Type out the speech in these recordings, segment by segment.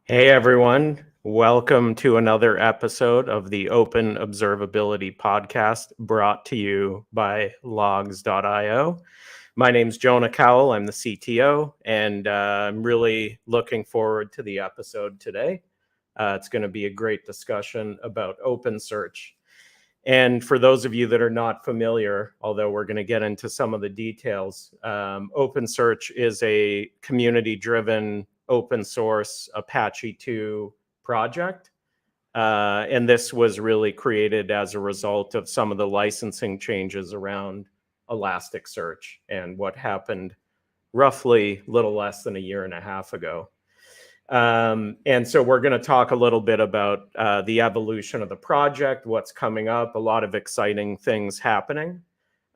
Hey everyone, welcome to another episode of the Open Observability Podcast brought to you by logs.io. My name's Jonah Cowell, I'm the CTO, and I'm really looking forward to the episode today. It's going to be a great discussion about OpenSearch. And for those of you that are not familiar, although we're going to get into some of the details, OpenSearch is a community-driven open source Apache 2 project. And this was really created as a result of some of the licensing changes around Elasticsearch and what happened roughly a little less than a year and a half ago. And so we're going to talk a little bit about the evolution of the project, what's coming up, a lot of exciting things happening.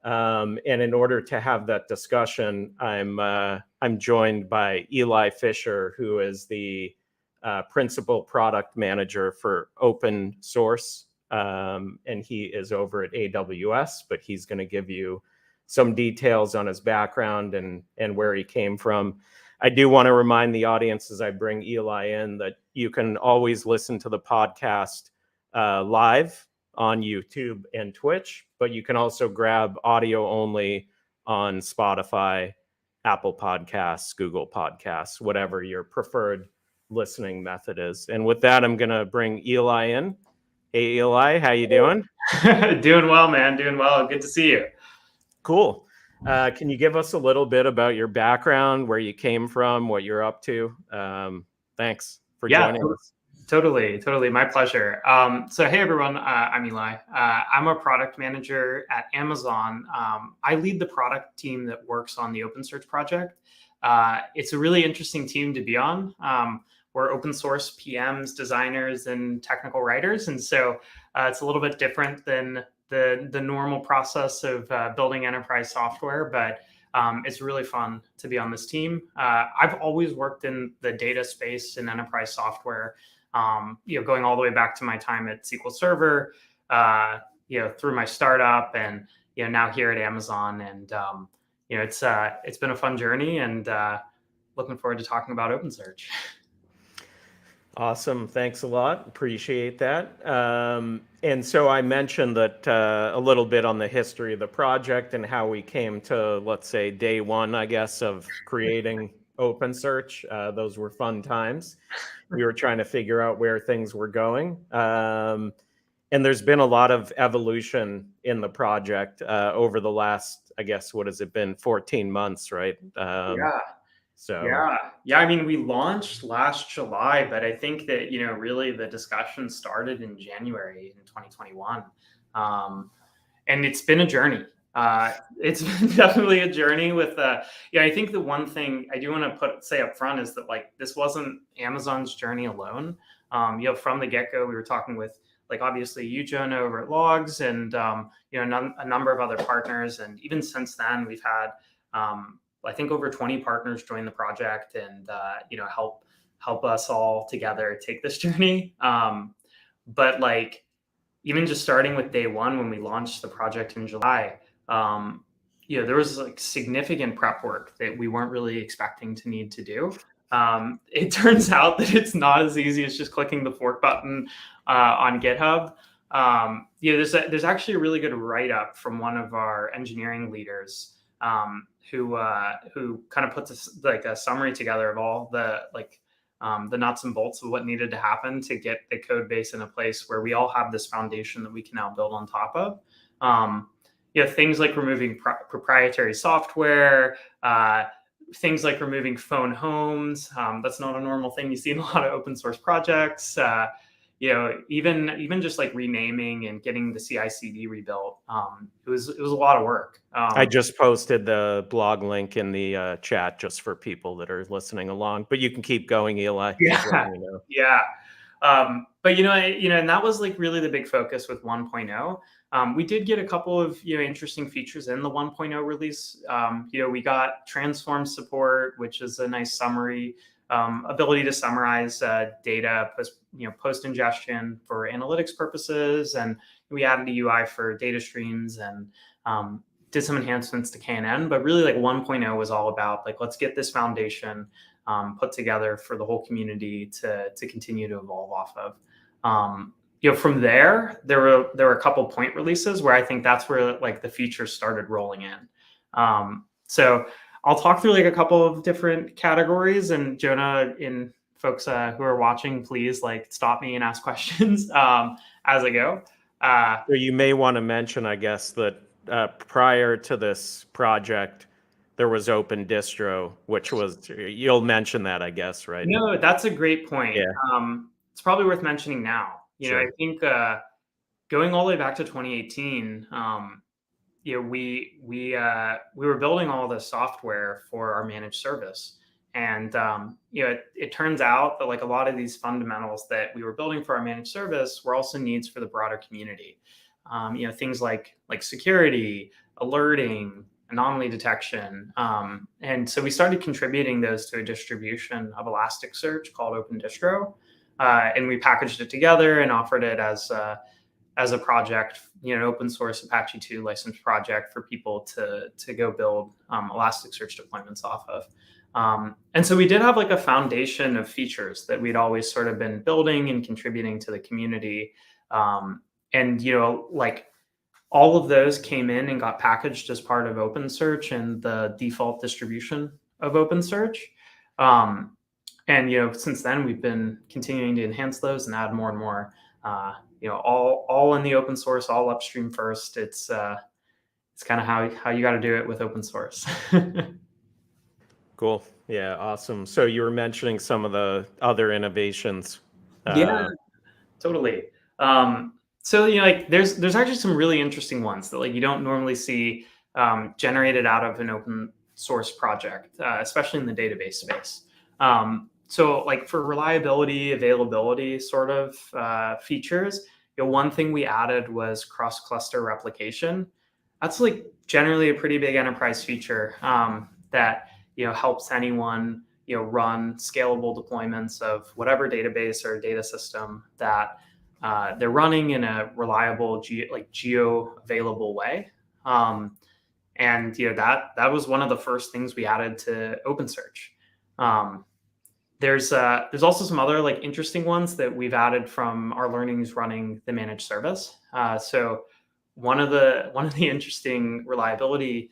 And in order to have that discussion, I'm joined by Eli Fisher, who is the principal product manager for open source. And he is over at AWS, but he's going to give you some details on his background and where he came from. I do want to remind the audience as I bring Eli in that you can always listen to the podcast live on YouTube and Twitch, but you can also grab audio only on Spotify, Apple Podcasts, Google Podcasts, whatever your preferred listening method is. And with that, I'm going to bring Eli in. Hey, Eli, how you doing? Doing well, man. Doing well. Good to see you. Cool. Can you give us a little bit about your background, where you came from, what you're up to? Thanks for joining us. Totally. My pleasure. So, hey, everyone. I'm Eli. I'm a product manager at Amazon. I lead the product team that works on the OpenSearch project. It's a really interesting team to be on. We're open source PMs, designers, and technical writers. And so it's a little bit different than the normal process of building enterprise software, but it's really fun to be on this team. I've always worked in the data space in enterprise software, going all the way back to my time at SQL Server, through my startup, and now here at Amazon. And it's been a fun journey, and looking forward to talking about OpenSearch. Awesome. Thanks a lot. Appreciate that. And so I mentioned that a little bit on the history of the project and how we came to, let's say, day one, I guess, of creating OpenSearch. Those were fun times. We were trying to figure out where things were going. And there's been a lot of evolution in the project over the last, I guess, what has it been, 14 months, right? Yeah. I mean, we launched last July, but I think that, really the discussion started in January in 2021. And it's been a journey. It's been definitely a journey with, I think the one thing I do want to say up front is that, this wasn't Amazon's journey alone. From the get-go, we were talking with, obviously you, Jonah, over at Logs, and, a number of other partners. And even since then, we've had, I think over 20 partners join the project and, help us all together take this journey. But even just starting with day one, when we launched the project in July, there was significant prep work that we weren't really expecting to need to do. It turns out that it's not as easy as just clicking the fork button on GitHub. There's actually a really good write-up from one of our engineering leaders, who kind of puts a summary together of all the nuts and bolts of what needed to happen to get the code base in a place where we all have this foundation that we can now build on top of. Things like removing proprietary software, things like removing phone homes. That's not a normal thing you see in a lot of open source projects. Even just renaming and getting the CI/CD rebuilt. It was a lot of work. I just posted the blog link in the chat just for people that are listening along, but you can keep going, Eli. Yeah. But and that was really the big focus with 1.0. We did get a couple of interesting features in the 1.0 release. We got transform support, which is a nice summary. Ability to summarize data post ingestion for analytics purposes, and we added a UI for data streams and did some enhancements to KNN. But really, 1.0 was all about let's get this foundation put together for the whole community to continue to evolve off of. From there were a couple point releases where I think that's where like the features started rolling in. So I'll talk through like a couple of different categories, and Jonah, in folks who are watching, please like stop me and ask questions as I go. So you may want to mention, I guess, that prior to this project, there was Open Distro, which was, you'll mention that, I guess, right? No, that's a great point. Yeah. It's probably worth mentioning now. Sure. I think going all the way back to 2018, we were building all the software for our managed service, and it turns out that like a lot of these fundamentals that we were building for our managed service were also needs for the broader community. Things like security, alerting, anomaly detection, and so we started contributing those to a distribution of Elasticsearch called Open Distro, and we packaged it together and offered it as a project, an open source Apache 2 licensed project for people to go build Elasticsearch deployments off of. And so we did have like a foundation of features that we'd always sort of been building and contributing to the community. And like all of those came in and got packaged as part of OpenSearch and the default distribution of OpenSearch. And since then we've been continuing to enhance those and add more and more. All in the open source, all upstream first. It's kind of how you got to do it with open source. Cool. Yeah, awesome. So you were mentioning some of the other innovations. Yeah, totally. So like there's actually some really interesting ones that like you don't normally see generated out of an open source project, especially in the database space. So like for reliability, availability sort of features, one thing we added was cross-cluster replication. That's like generally a pretty big enterprise feature that helps anyone run scalable deployments of whatever database or data system that they're running in a reliable geo-available way. And that was one of the first things we added to OpenSearch. There's also some other like interesting ones that we've added from our learnings running the managed service. So one of the interesting reliability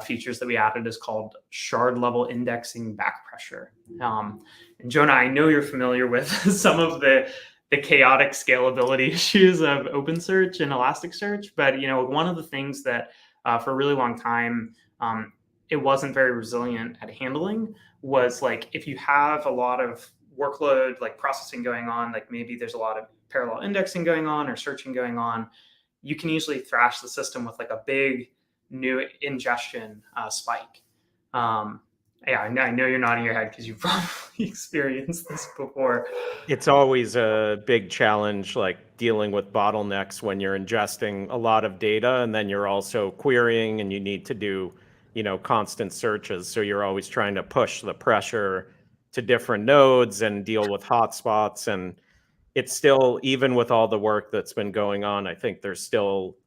features that we added is called shard level indexing back pressure. And Jonah, I know you're familiar with some of the chaotic scalability issues of OpenSearch and Elasticsearch, but one of the things that for a really long time it wasn't very resilient at handling was like if you have a lot of workload like processing going on, like maybe there's a lot of parallel indexing going on or searching going on, you can easily thrash the system with like a big new ingestion spike. Yeah, I know you're nodding your head because you've probably experienced this before. It's always a big challenge, like dealing with bottlenecks when you're ingesting a lot of data and then you're also querying and you need to do constant searches. So you're always trying to push the pressure to different nodes and deal with hotspots. And it's still, even with all the work that's been going on, I think there's still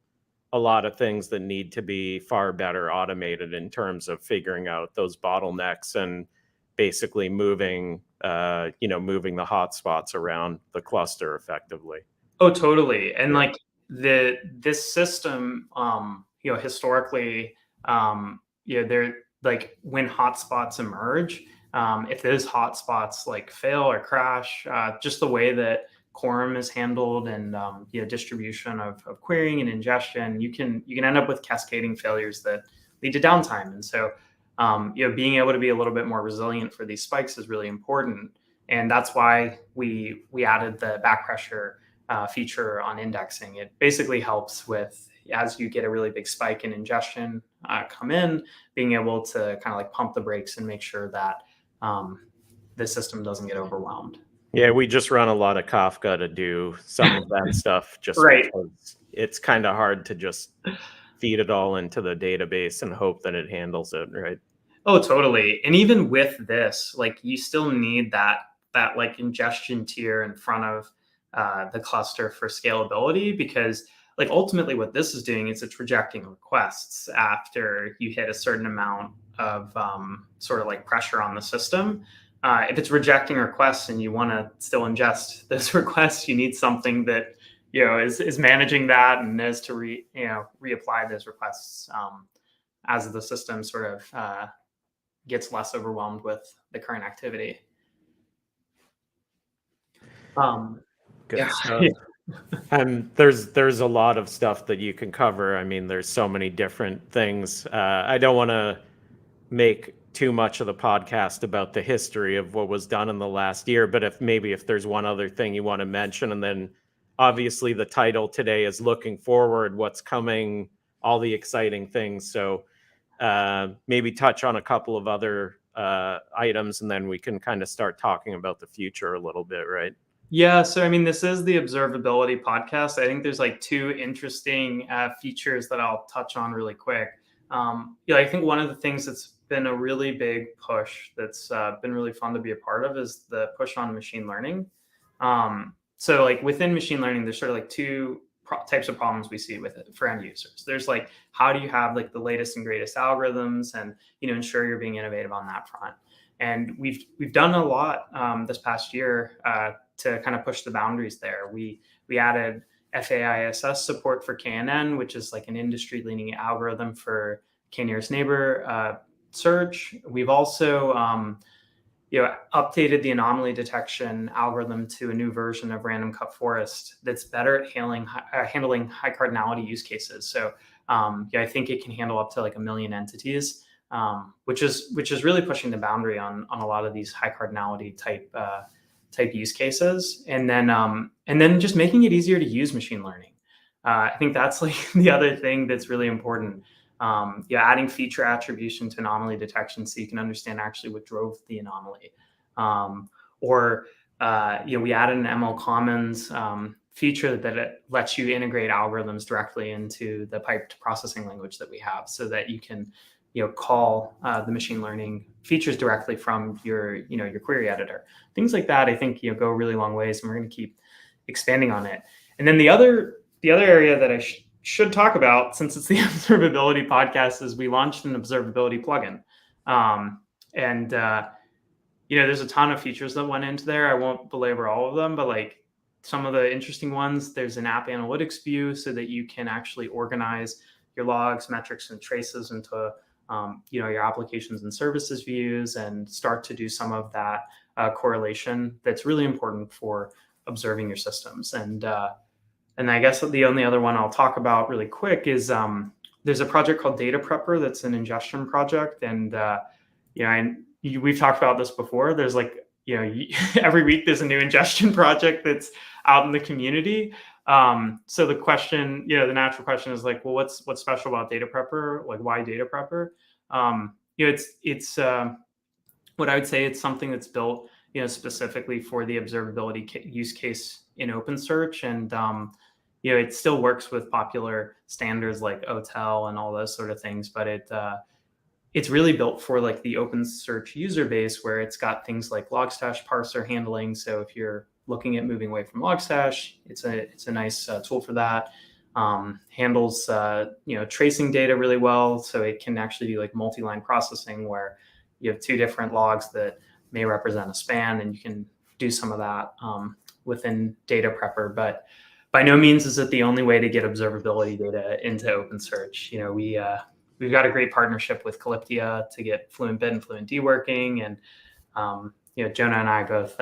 a lot of things that need to be far better automated in terms of figuring out those bottlenecks and basically moving the hotspots around the cluster effectively. Oh, totally. And like this system, historically, they're like when hotspots emerge, if those hotspots like fail or crash, just the way that quorum is handled and distribution of querying and ingestion, you can end up with cascading failures that lead to downtime. And so being able to be a little bit more resilient for these spikes is really important. And that's why we added the back pressure feature on indexing. It basically helps with, as you get a really big spike in ingestion come in, being able to kind of like pump the brakes and make sure that the system doesn't get overwhelmed. Yeah, we just run a lot of Kafka to do some of that stuff just right. Because it's kind of hard to just feed it all into the database and hope that it handles it, right? Oh, totally. And even with this, like you still need that like ingestion tier in front of the cluster for scalability, because like ultimately what this is doing is it's rejecting requests after you hit a certain amount of sort of like pressure on the system. if it's rejecting requests and you want to still ingest those requests, you need something that is managing that and knows to reapply those requests as the system sort of gets less overwhelmed with the current activity. Good yeah. stuff. And there's a lot of stuff that you can cover. I mean, there's so many different things. I don't want to make too much of the podcast about the history of what was done in the last year, but if there's one other thing you want to mention, and then obviously the title today is looking forward, what's coming, all the exciting things. So maybe touch on a couple of other items, and then we can kind of start talking about the future a little bit, right? Yeah, so I mean, this is the Observability Podcast. I think there's like two interesting features that I'll touch on really quick. I think one of the things that's been a really big push that's been really fun to be a part of is the push on machine learning. So like within machine learning, there's sort of like two types of problems we see with it for end users. There's like, how do you have like the latest and greatest algorithms and ensure you're being innovative on that front? And we've done a lot this past year to kind of push the boundaries there. We added FAISS support for KNN, which is like an industry-leading algorithm for k-nearest neighbor search. We've also updated the anomaly detection algorithm to a new version of random cut forest that's better at handling high cardinality use cases. So I think it can handle up to like 1 million entities, which is really pushing the boundary on a lot of these high cardinality type use cases, and then just making it easier to use machine learning. I think that's like the other thing that's really important. Adding feature attribution to anomaly detection so you can understand actually what drove the anomaly. We added an ML Commons feature that it lets you integrate algorithms directly into the piped processing language that we have, so that you can call the machine learning features directly from your query editor. Things like that, I think, go a really long ways, and we're going to keep expanding on it. And then the other area that I should talk about, since it's the Observability Podcast, is we launched an observability plugin. There's a ton of features that went into there. I won't belabor all of them, but like some of the interesting ones, there's an app analytics view so that you can actually organize your logs, metrics, and traces into your applications and services views, and start to do some of that correlation that's really important for observing your systems. And I guess the only other one I'll talk about really quick is there's a project called Data Prepper that's an ingestion project, and we've talked about this before. There's like every week there's a new ingestion project that's out in the community. So the question, the natural question is like, well, what's special about Data Prepper? Like, why Data Prepper? It's what I would say, it's something that's built, specifically for the observability use case in OpenSearch, and it still works with popular standards like OTel and all those sort of things, but it's really built for like the OpenSearch user base, where it's got things like Logstash parser handling. So if you're looking at moving away from Logstash, it's a nice tool for that. Handles tracing data really well, so it can actually do like multi-line processing, where you have two different logs that may represent a span, and you can do some of that within Data Prepper. But by no means is it the only way to get observability data into OpenSearch. We've got a great partnership with Calyptia to get Fluent Bid and Fluent D working, and Jonah and I both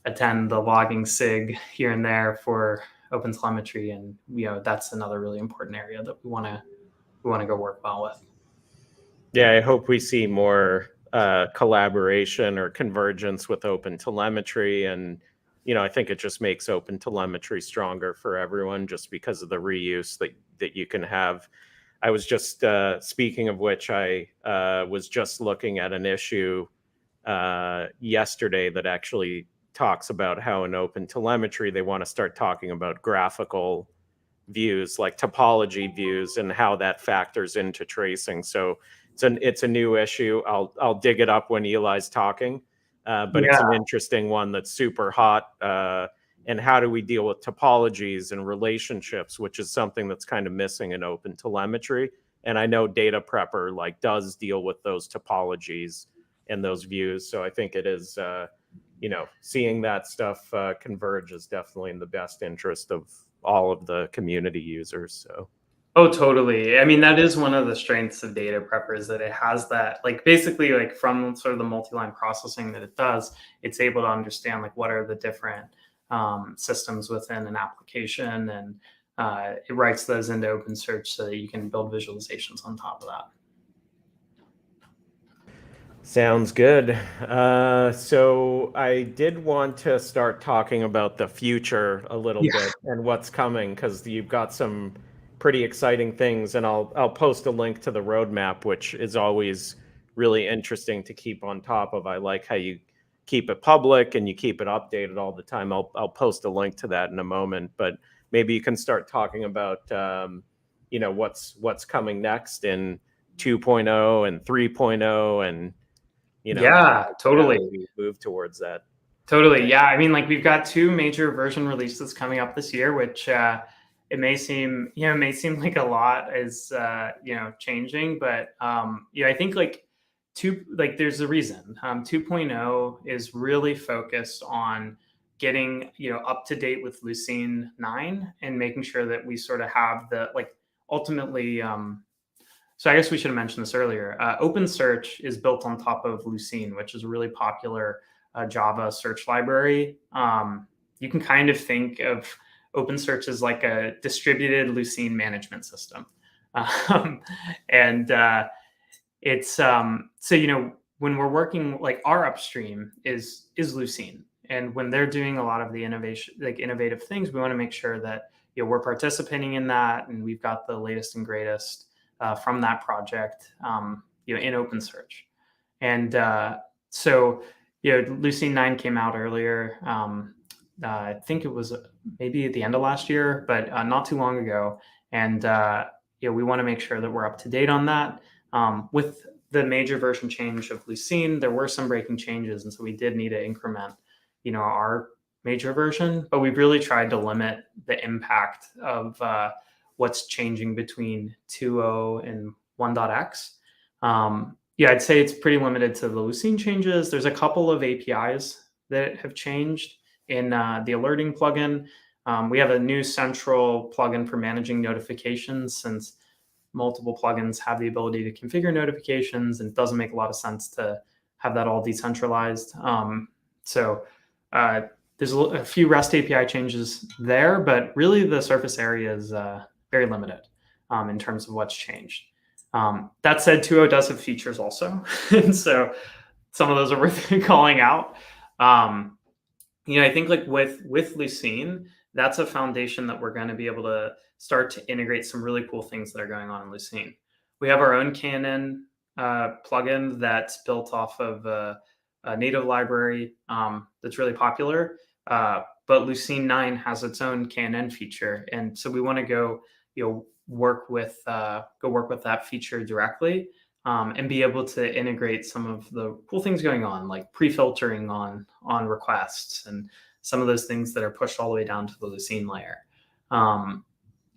attend the logging SIG here and there for OpenTelemetry, and that's another really important area that we want to go work well with. Yeah, I hope we see more collaboration or convergence with OpenTelemetry, and I think it just makes OpenTelemetry stronger for everyone, just because of the reuse that you can have. I was just speaking of which, I was just looking at an issue yesterday that actually talks about how in OpenTelemetry they want to start talking about graphical views, like topology views, and how that factors into tracing. So it's a new issue. I'll dig it up when Eli's talking, but It's an interesting one that's super hot. And how do we deal with topologies and relationships, which is something that's kind of missing in OpenTelemetry. And I know Data Prepper does deal with those topologies and those views. So I think it is, seeing that stuff converge is definitely in the best interest of all of the community users. So. Oh, totally. I mean, that is one of the strengths of data prepper, is that it has that, like, basically, like, from sort of the multi-line processing that it does, it's able to understand, like, what are the different systems within an application, and it writes those into OpenSearch so that you can build visualizations on top of that. Sounds good. So I did want to start talking about the future a little bit and what's coming, because you've got some pretty exciting things, and I'll post a link to the roadmap, which is always really interesting to keep on top of. I like how you keep it public and you keep it updated all the time. I'll post a link to that in a moment, but maybe you can start talking about what's coming next in 2.0 and 3.0, and yeah, totally. we move towards that. Totally. Yeah. I mean, like, we've got 2 major version releases coming up this year, which it may seem like a lot is changing, but I think there's a reason. 2.0 is really focused on getting up to date with Lucene 9 and making sure that we sort of have the, like, ultimately. So I guess we should have mentioned this earlier. OpenSearch is built on top of Lucene, which is a really popular Java search library. You can kind of think of OpenSearch as like a distributed Lucene management system. It's so when we're working, like, our upstream is Lucene, and when they're doing a lot of the innovative things, we want to make sure that we're participating in that, and we've got the latest and greatest from that project, in OpenSearch. And so Lucene 9 came out earlier. I think it was maybe at the end of last year, but not too long ago. And we want to make sure that we're up to date on that. With the major version change of Lucene, there were some breaking changes, and so we did need to increment, our major version. But we've really tried to limit the impact of what's changing between 2.0 and 1.x. I'd say it's pretty limited to the Lucene changes. There's a couple of APIs that have changed in the alerting plugin. We have a new central plugin for managing notifications, since multiple plugins have the ability to configure notifications, and it doesn't make a lot of sense to have that all decentralized. There's a few REST API changes there, but really the surface area is very limited in terms of what's changed. That said, 2.0 does have features also, and so some of those are worth calling out. I think, like, with Lucene, that's a foundation that we're going to be able to start to integrate some really cool things that are going on in Lucene. We have our own KNN plugin that's built off of a native library that's really popular. But Lucene 9 has its own KNN feature, and so we want to go work with that feature directly, and be able to integrate some of the cool things going on, like pre-filtering on requests, and some of those things that are pushed all the way down to the Lucene layer.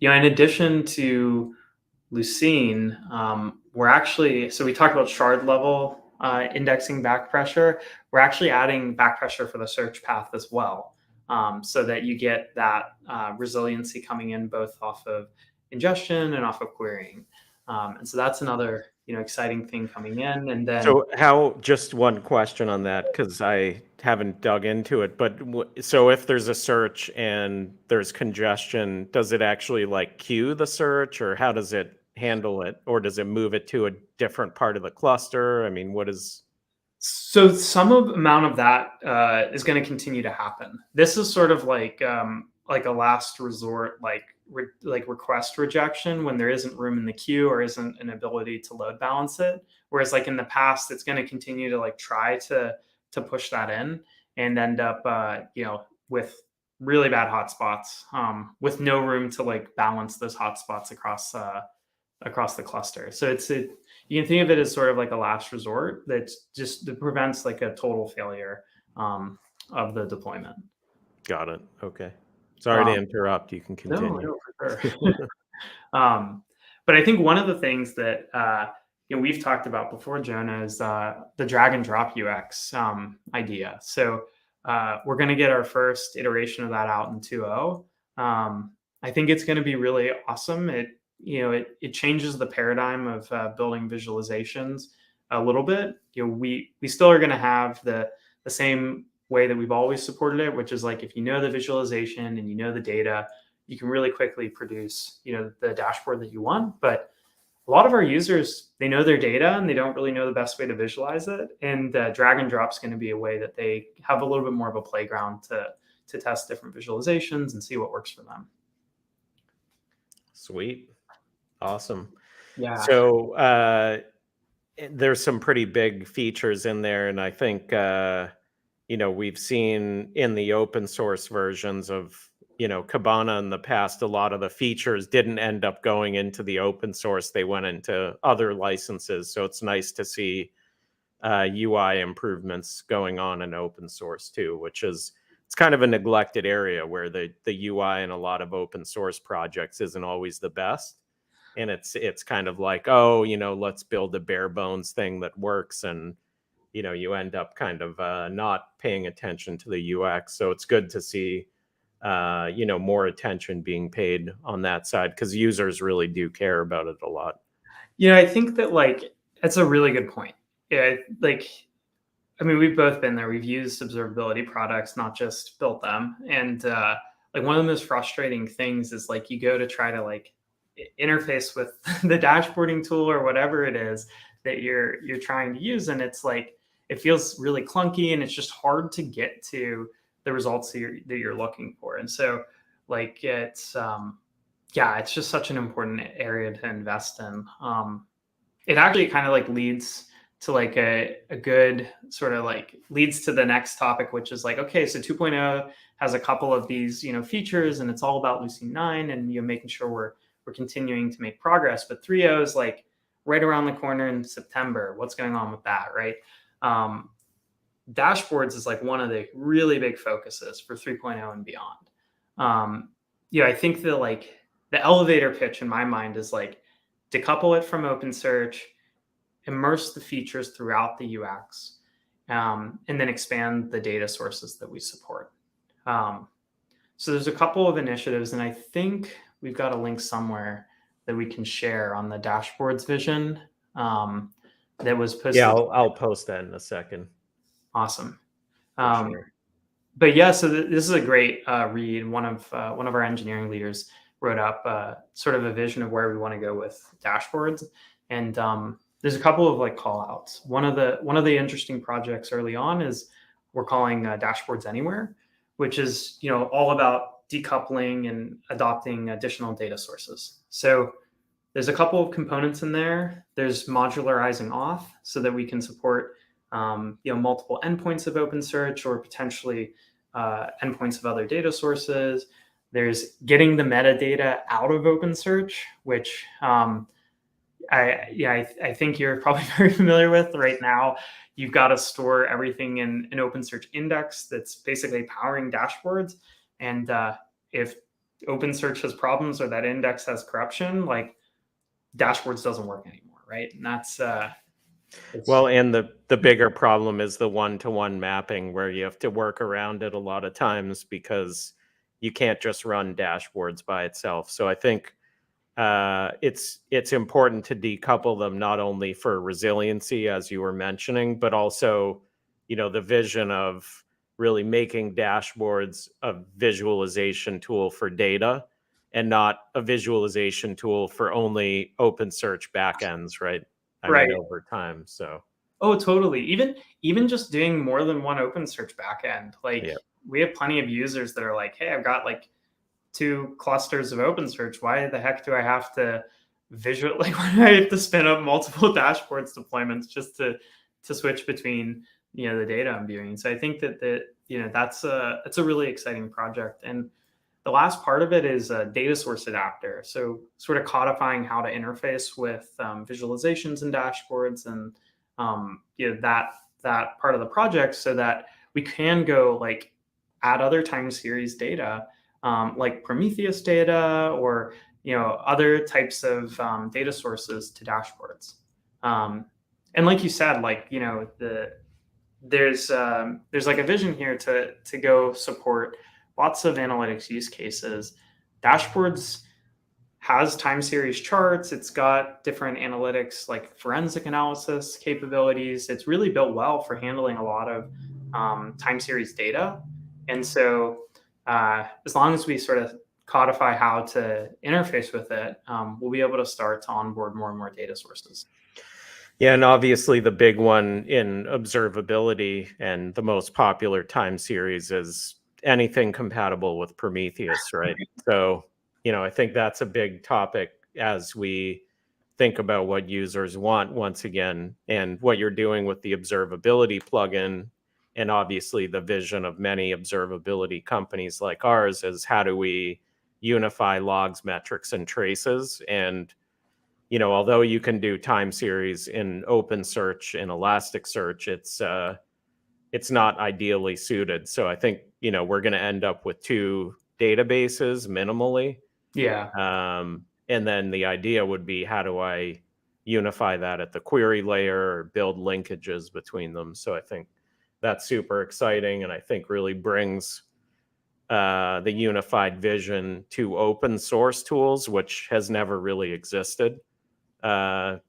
In addition to Lucene, we talked about shard level indexing back pressure. We're actually adding back pressure for the search path as well, so that you get that resiliency coming in both off of ingestion and off of querying. And so that's another exciting thing coming in. And then, so just one question on that, because I haven't dug into it, but so if there's a search and there's congestion, does it actually, like, queue the search, or how does it handle it, or does it move it to a different part of the cluster? I mean, what is... So some amount of that is going to continue to happen. This is sort of like a last resort, like request rejection, when there isn't room in the queue or isn't an ability to load balance it. Whereas, like, in the past, it's going to continue to, like, try to push that in and end up with really bad hotspots, with no room to, like, balance those hotspots across the cluster. So you can think of it as sort of like a last resort that prevents, like, a total failure of the deployment. Got it. Okay. Sorry to interrupt. You can continue. No, for sure. But I think one of the things that we've talked about before, Jonah, is the drag and drop UX idea. So we're going to get our first iteration of that out in 2.0. I think it's going to be really awesome. It changes the paradigm of building visualizations a little bit. We still are going to have the same way that we've always supported it, which is like, if you know the visualization and you know the data, you can really quickly produce, the dashboard that you want. But a lot of our users, they know their data and they don't really know the best way to visualize it. And drag and drop is going to be a way that they have a little bit more of a playground to test different visualizations and see what works for them. Sweet. Awesome. Yeah. So there's some pretty big features in there. And I think, we've seen in the open source versions of, Kibana in the past, a lot of the features didn't end up going into the open source. They went into other licenses. So it's nice to see UI improvements going on in open source too, which is, it's kind of a neglected area where the UI in a lot of open source projects isn't always the best. And it's kind of like, let's build a bare bones thing that works. And, you end up kind of not paying attention to the UX. So it's good to see, more attention being paid on that side, because users really do care about it a lot. I think that that's a really good point. Yeah. We've both been there. We've used observability products, not just built them. And one of the most frustrating things is you go to try to interface with the dashboarding tool or whatever it is that you're trying to use, and it's it feels really clunky, and it's just hard to get to the results that you're looking for. And so it's just such an important area to invest in. It actually kind of leads to a good sort of leads to the next topic, which is okay, so 2.0 has a couple of these features, and it's all about Lucene 9 and making sure we're continuing to make progress. But 3.0 is right around the corner in September. What's going on with that, right? Dashboards is one of the really big focuses for 3.0 and beyond. I think that the elevator pitch in my mind is decouple it from OpenSearch, immerse the features throughout the UX, and then expand the data sources that we support. So there's a couple of initiatives, and I think we've got a link somewhere that we can share on the dashboards vision that was posted. Yeah, I'll post that in a second. Awesome. Sure. But yeah, so this is a great read. One of our engineering leaders wrote up sort of a vision of where we want to go with dashboards, and there's a couple of call outs. One of the interesting projects early on is we're calling Dashboards Anywhere, which is all about decoupling and adopting additional data sources. So there's a couple of components in there. There's modularizing auth so that we can support multiple endpoints of OpenSearch or potentially endpoints of other data sources. There's getting the metadata out of OpenSearch, which I think you're probably very familiar with right now. You've got to store everything in an OpenSearch index that's basically powering dashboards. And if OpenSearch has problems or that index has corruption, dashboards doesn't work anymore, right? And that's and the bigger problem is the one-to-one mapping, where you have to work around it a lot of times because you can't just run dashboards by itself. So I think it's important to decouple them, not only for resiliency, as you were mentioning, but also, the vision of really making dashboards a visualization tool for data and not a visualization tool for only OpenSearch backends, right? I mean, over time. So. Oh, totally. Even just doing more than one OpenSearch backend. We have plenty of users that are hey, I've got 2 clusters of OpenSearch. Why the heck do I have to why do I have to spin up multiple dashboards deployments just to switch between the data I'm viewing? So I think that's a really exciting project. And the last part of it is a data source adapter. So sort of codifying how to interface with visualizations and dashboards and that part of the project, so that we can go add other time series data, like Prometheus data or other types of data sources to dashboards. And like you said, like, you know, there's like a vision here to go support lots of analytics use cases. Dashboards has time series charts. It's got different analytics like forensic analysis capabilities. It's really built well for handling a lot of time series data. And so as long as we sort of codify how to interface with it, we'll be able to start to onboard more and more data sources. Yeah, and obviously the big one in observability and the most popular time series is anything compatible with Prometheus, right? So, you know, I think that's a big topic as we think about what users want once again, and what you're doing with the observability plugin. And obviously the vision of many observability companies like ours is how do we unify logs, metrics, and traces. And you know, although you can do time series in OpenSearch and Elasticsearch, it's not ideally suited. So I think, you know, we're going to end up with two databases minimally. Yeah. And then the idea would be, how do I unify that at the query layer or build linkages between them? So I think that's super exciting, and I think really brings the unified vision to open source tools, which has never really existed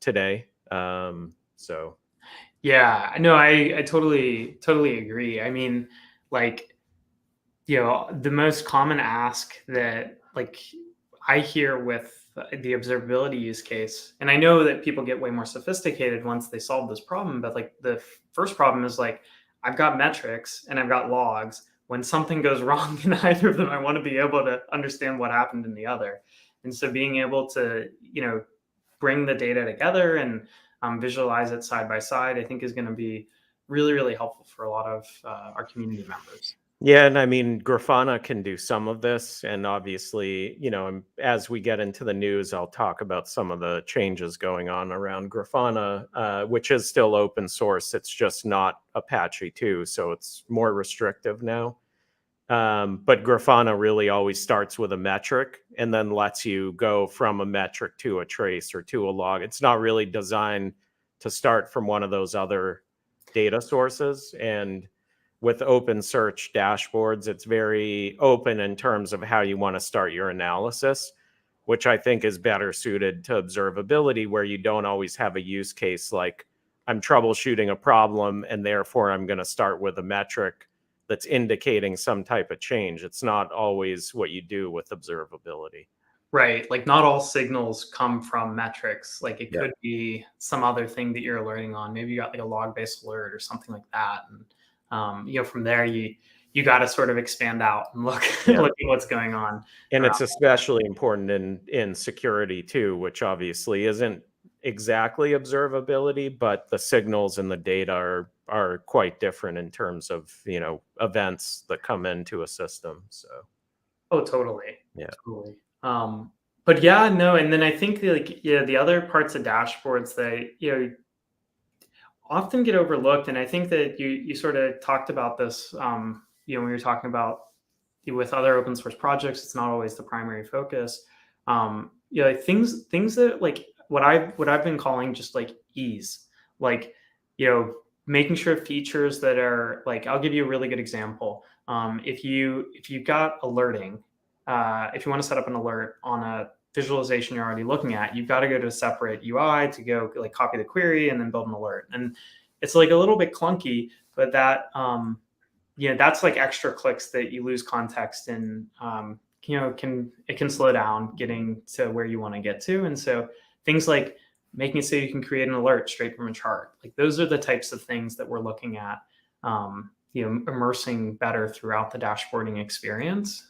today. So Yeah, no, I totally agree. I mean, like, you know, the most common ask that like I hear with the observability use case, and I know that people get way more sophisticated once they solve this problem, but like the first problem is like, I've got metrics and I've got logs. When something goes wrong in either of them, I want to be able to understand what happened in the other. And so being able to, you know, bring the data together and visualize it side by side, I think is going to be really, really helpful for a lot of our community members. yeah, and I mean, Grafana can do some of this, and obviously, you know, as we get into the news, I'll talk about some of the changes going on around Grafana, which is still open source. It's just not Apache 2, so it's more restrictive now. But Grafana really always starts with a metric and then lets you go from a metric to a trace or to a log. It's not really designed to start from one of those other data sources. And with OpenSearch dashboards, it's very open in terms of how you want to start your analysis, which I think is better suited to observability, where you don't always have a use case like, I'm troubleshooting a problem and therefore I'm going to start with a metric that's indicating some type of change. It's not always what you do with observability. Right. Like not all signals come from metrics. Like it could be some other thing that you're alerting on. Maybe you got like a log-based alert or something like that. And you know, from there you got to sort of expand out and look look at what's going on. And it's especially important in security too, which obviously isn't exactly observability, but the signals and the data are quite different in terms of, you know, events that come into a system. So oh, totally. Yeah. Totally. But yeah, no, and then I think like, yeah, the other parts of dashboards that, you know, often get overlooked, and I think that you sort of talked about this, you know, when you're talking about with other open source projects, it's not always the primary focus. You know, like things that like what I've been calling just like ease, like, you know, making sure features that are like, I'll give you a really good example. If you've got alerting, if you want to set up an alert on a visualization you're already looking at, you've got to go to a separate UI to go like copy the query and then build an alert. And it's like a little bit clunky, but that, you know, that's like extra clicks that you lose context and, you know, it can slow down getting to where you want to get to. And so things like making it so you can create an alert straight from a chart, like those are the types of things that we're looking at, you know, immersing better throughout the dashboarding experience.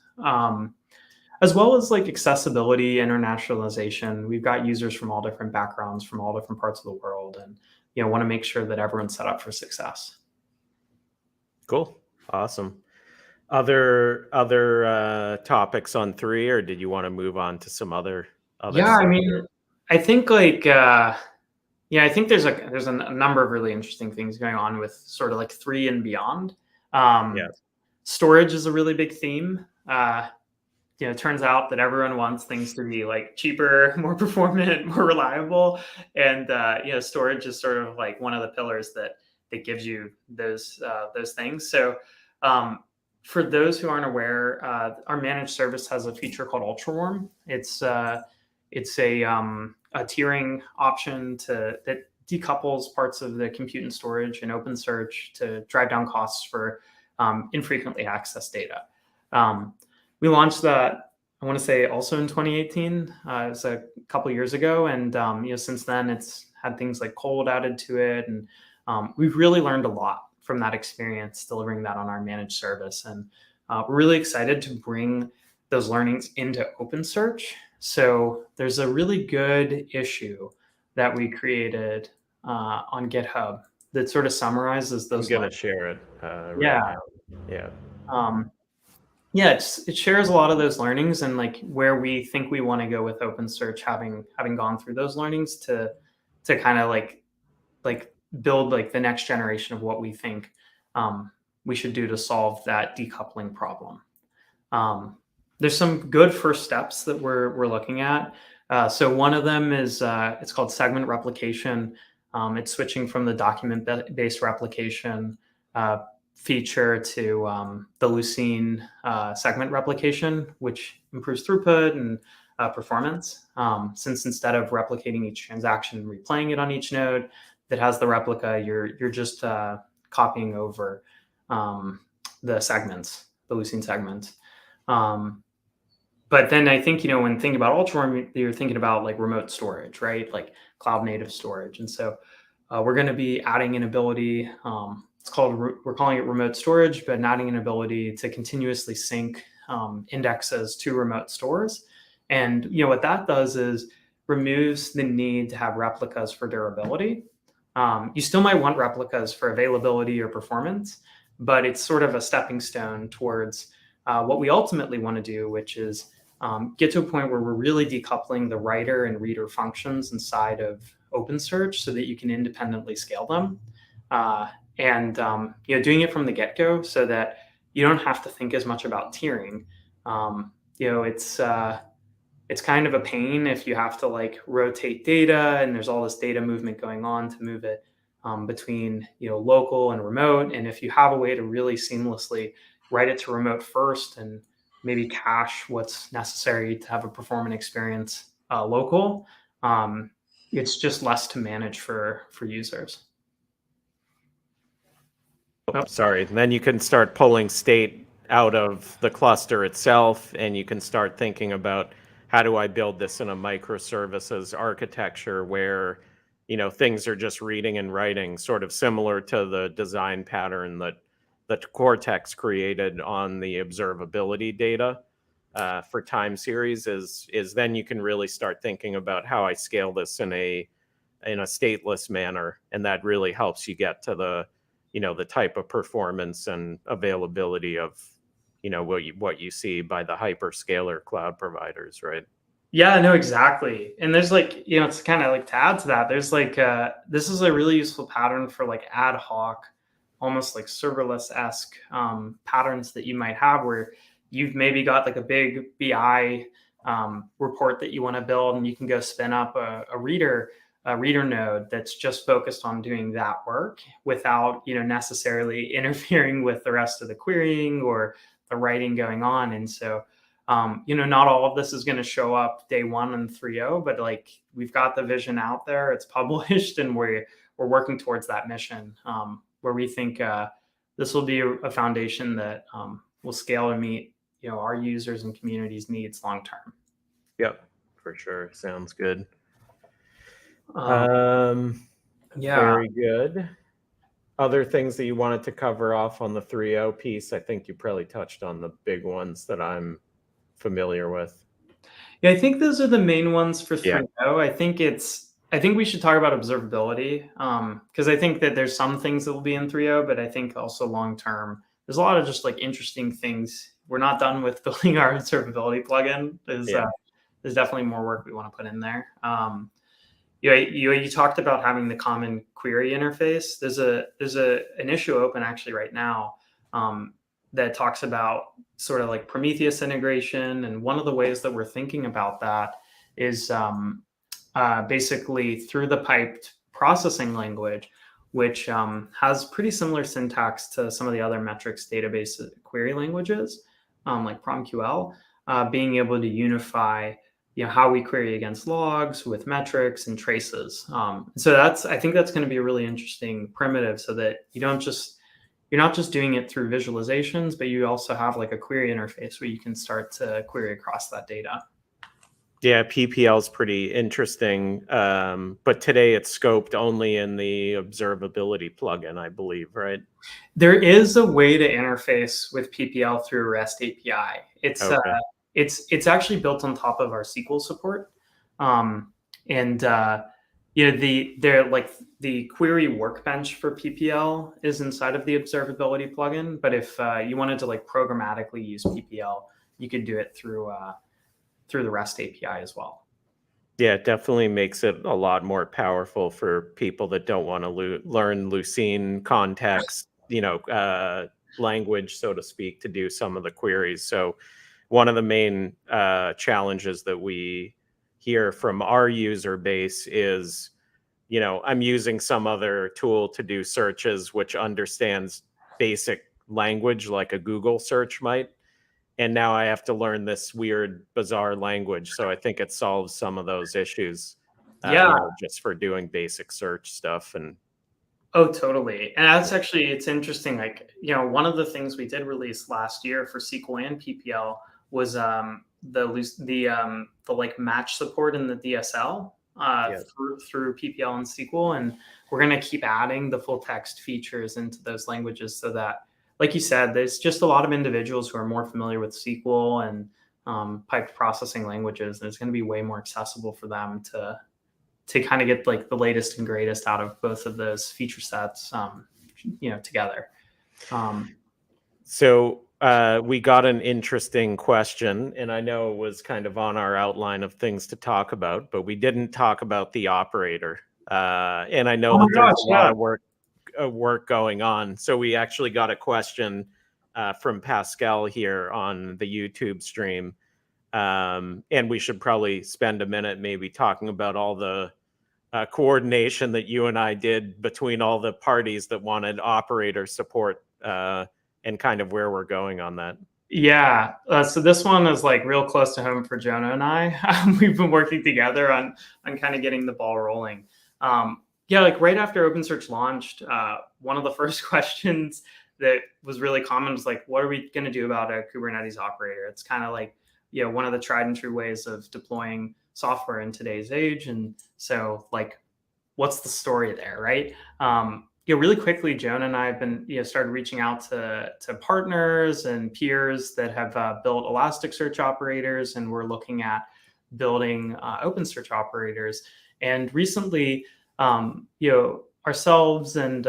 As well as like accessibility, internationalization. We've got users from all different backgrounds, from all different parts of the world, and, you know, want to make sure that everyone's set up for success. Cool. Awesome. Other topics on 3, or did you want to move on to some other Yeah, stuff? I mean, I think like yeah, I think there's a number of really interesting things going on with sort of like 3 and beyond. Storage is a really big theme. it turns out that everyone wants things to be like cheaper, more performant, more reliable, and storage is sort of like one of the pillars that gives you those things. So for those who aren't aware, our managed service has a feature called Ultra Warm. It's a tiering option that decouples parts of the compute and storage and OpenSearch to drive down costs for infrequently accessed data. We launched that, I want to say, also in 2018. It was a couple years ago, and since then it's had things like cold added to it, and we've really learned a lot from that experience delivering that on our managed service. And we're really excited to bring those learnings into OpenSearch. So there's a really good issue that we created on GitHub that sort of summarizes those. I'm going to share it right Yeah. now. Yeah. It shares a lot of those learnings and like where we think we want to go with OpenSearch, having gone through those learnings to kind of like build like the next generation of what we think we should do to solve that decoupling problem. There's some good first steps that we're looking at. So one of them is it's called segment replication. It's switching from the document-based replication feature to the Lucene segment replication, which improves throughput and performance. Since instead of replicating each transaction and replaying it on each node that has the replica, you're just copying over the segments, the Lucene segments. But then I think, when thinking about Ultra, you're thinking about like remote storage, right? Like cloud native storage. And so we're going to be adding an ability, we're calling it remote storage, but adding an ability to continuously sync indexes to remote stores. And, what that does is removes the need to have replicas for durability. You still might want replicas for availability or performance, but it's sort of a stepping stone towards what we ultimately want to do, which is get to a point where we're really decoupling the writer and reader functions inside of OpenSearch so that you can independently scale them. And doing it from the get-go so that you don't have to think as much about tiering. It's kind of a pain if you have to like rotate data and there's all this data movement going on to move it between local and remote. And if you have a way to really seamlessly write it to remote first and maybe cache what's necessary to have a performant experience local, it's just less to manage for users. Oh, sorry. And then you can start pulling state out of the cluster itself, and you can start thinking about how do I build this in a microservices architecture where things are just reading and writing, sort of similar to the design pattern that Cortex created on the observability data for time series. Is then you can really start thinking about how I scale this in a stateless manner, and that really helps you get to the the type of performance and availability of what you see by the hyperscaler cloud providers, right? Yeah, no, exactly. And there's like, it's kind of like to add to that, there's like this is a really useful pattern for like ad hoc, almost like serverless-esque patterns that you might have where you've maybe got like a big BI report that you want to build, and you can go spin up a reader node that's just focused on doing that work without necessarily interfering with the rest of the querying or the writing going on. And so not all of this is going to show up day one in 3.0, but like we've got the vision out there, it's published, and we're working towards that mission where we think this will be a foundation that will scale and meet our users and communities' needs long term. Yep, for sure. Sounds good. Yeah. Very good. Other things that you wanted to cover off on the 3.0 piece? I think you probably touched on the big ones that I'm familiar with. Yeah, I think those are the main ones for 3.0. I think we should talk about observability because I think that there's some things that will be in 3.0, but I think also long term, there's a lot of just like interesting things. We're not done with building our observability plugin. There's definitely more work we want to put in there. You talked about having the common query interface. There's an issue open actually right now that talks about sort of like Prometheus integration. And one of the ways that we're thinking about that is basically through the piped processing language, which has pretty similar syntax to some of the other metrics database query languages, like PromQL, being able to unify how we query against logs with metrics and traces. So I think that's going to be a really interesting primitive, so that you're not just doing it through visualizations, but you also have like a query interface where you can start to query across that data. Yeah, PPL is pretty interesting, but today it's scoped only in the observability plugin, I believe, right? There is a way to interface with PPL through REST API. Okay. It's actually built on top of our SQL support, and the query workbench for PPL is inside of the observability plugin. But if you wanted to like programmatically use PPL, you could do it through the REST API as well. Yeah, it definitely makes it a lot more powerful for people that don't want to learn Lucene context, language, so to speak, to do some of the queries. So one of the main challenges that we hear from our user base is, I'm using some other tool to do searches which understands basic language like a Google search might. And now I have to learn this weird, bizarre language. So I think it solves some of those issues, Yeah. just for doing basic search stuff. And Oh, totally. And that's actually, it's interesting. Like, one of the things we did release last year for SQL and PPL was the like match support in the DSL through PPL and SQL. And we're going to keep adding the full text features into those languages, so that, like you said, there's just a lot of individuals who are more familiar with SQL and piped processing languages, and it's going to be way more accessible for them to kind of get like the latest and greatest out of both of those feature sets, together. So we got an interesting question, and I know it was kind of on our outline of things to talk about, but we didn't talk about the operator. And I know there's a lot of work going on. So we actually got a question from Pascal here on the YouTube stream. And we should probably spend a minute maybe talking about all the coordination that you and I did between all the parties that wanted operator support, and kind of where we're going on that. Yeah. So this one is like real close to home for Jonah and I. We've been working together on kind of getting the ball rolling. Like right after OpenSearch launched, one of the first questions that was really common was like, what are we going to do about a Kubernetes operator? It's kind of like, one of the tried and true ways of deploying software in today's age. And so like, what's the story there, right? Really quickly, Jonah and I have been, started reaching out to partners and peers that have built Elasticsearch operators, and we're looking at building OpenSearch operators. And recently, ourselves and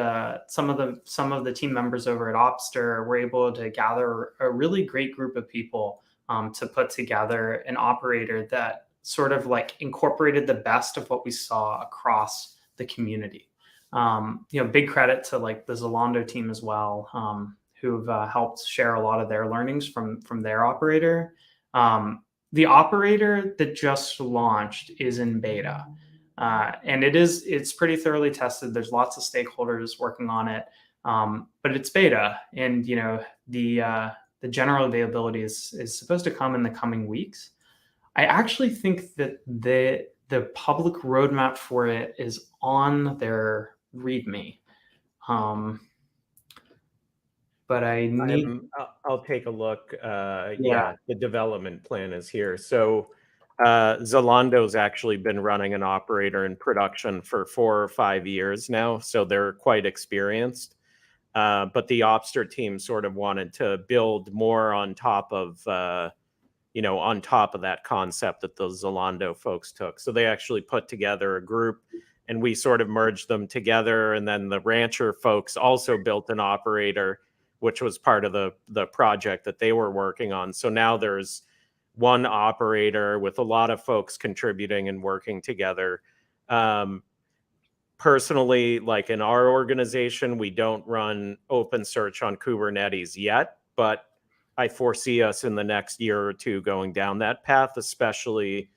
some of the team members over at Opster were able to gather a really great group of people to put together an operator that sort of like incorporated the best of what we saw across the community. Big credit to like the Zalando team as well, who've helped share a lot of their learnings from their operator. The operator that just launched is in beta, and it's pretty thoroughly tested. There's lots of stakeholders working on it, but it's beta, and the general availability is supposed to come in the coming weeks. I actually think that the public roadmap for it is on their README. But I'll take a look. The development plan is here. So Zalando's actually been running an operator in production for 4 or 5 years now, so they're quite experienced. But the Opster team sort of wanted to build more on top of that concept that the Zalando folks took. So they actually put together a group, and we sort of merged them together. And then the Rancher folks also built an operator, which was part of the project that they were working on. So now there's one operator with a lot of folks contributing and working together. Personally, like in our organization, we don't run OpenSearch on Kubernetes yet. but I foresee us in the next year or two going down that path, especially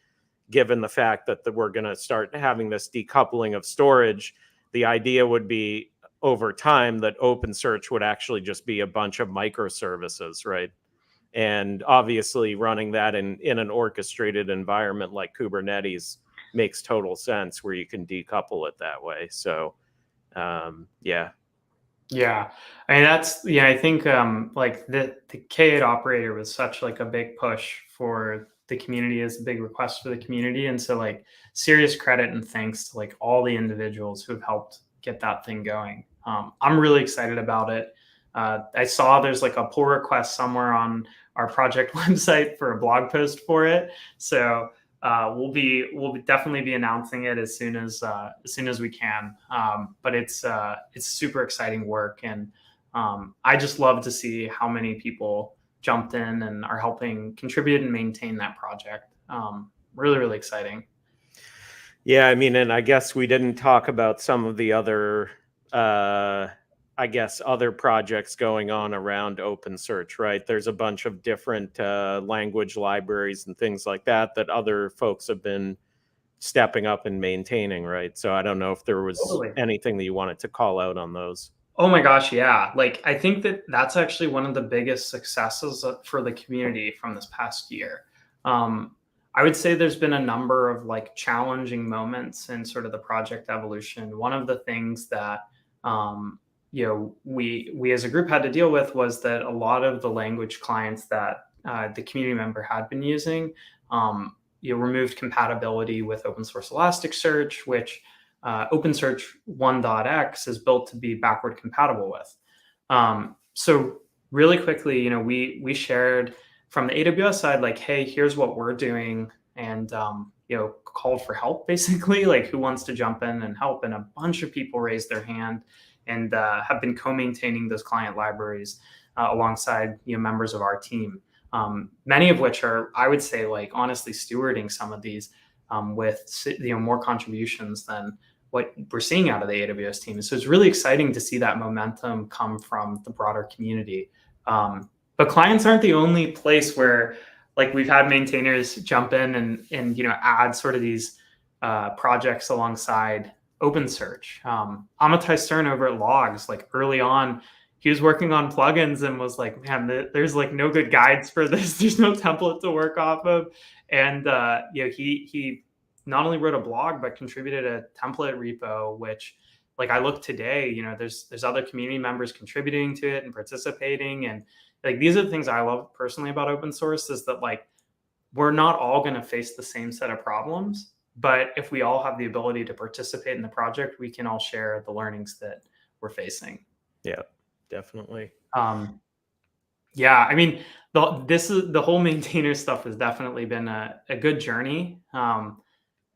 given the fact that we're going to start having this decoupling of storage. The idea would be over time that OpenSearch would actually just be a bunch of microservices, right? And obviously running that in an orchestrated environment like Kubernetes makes total sense, where you can decouple it that way. So yeah. Yeah. I mean, I think like the K8 operator was such like a big push for the community, as a big request for the community. And so like serious credit and thanks to like all the individuals who have helped get that thing going. I'm really excited about it. I saw there's like a pull request somewhere on our project website for a blog post for it. So we'll definitely be announcing it as soon as we can. But it's super exciting work, and I just love to see how many people jumped in and are helping contribute and maintain that project. Really, really exciting. Yeah, I mean, and I guess we didn't talk about some of the other, other projects going on around OpenSearch, right? There's a bunch of different language libraries and things like that other folks have been stepping up and maintaining, right? So I don't know if there was anything that you wanted to call out on those. Oh my gosh, yeah. Like, I think that's actually one of the biggest successes for the community from this past year. I would say there's been a number of like challenging moments in sort of the project evolution. One of the things that we as a group had to deal with was that a lot of the language clients that the community member had been using removed compatibility with open source Elasticsearch, which OpenSearch 1.x is built to be backward compatible with. So really quickly, we shared from the AWS side, like, hey, here's what we're doing, and called for help, basically, like who wants to jump in and help. And a bunch of people raised their hand and have been co-maintaining those client libraries alongside members of our team. Many of which are, I would say, like honestly stewarding some of these with more contributions than what we're seeing out of the AWS team. So it's really exciting to see that momentum come from the broader community. But clients aren't the only place where like we've had maintainers jump in and add sort of these projects alongside OpenSearch. Amitai Stern over at Logs, like early on, he was working on plugins and was like, man, there's like no good guides for this. There's no template to work off of. And he not only wrote a blog, but contributed a template repo, which like I look today, there's other community members contributing to it and participating. And like, these are the things I love personally about open source, is that like, we're not all going to face the same set of problems, but if we all have the ability to participate in the project, we can all share the learnings that we're facing. Yeah, definitely. Yeah, I mean, the whole maintainer stuff has definitely been a good journey.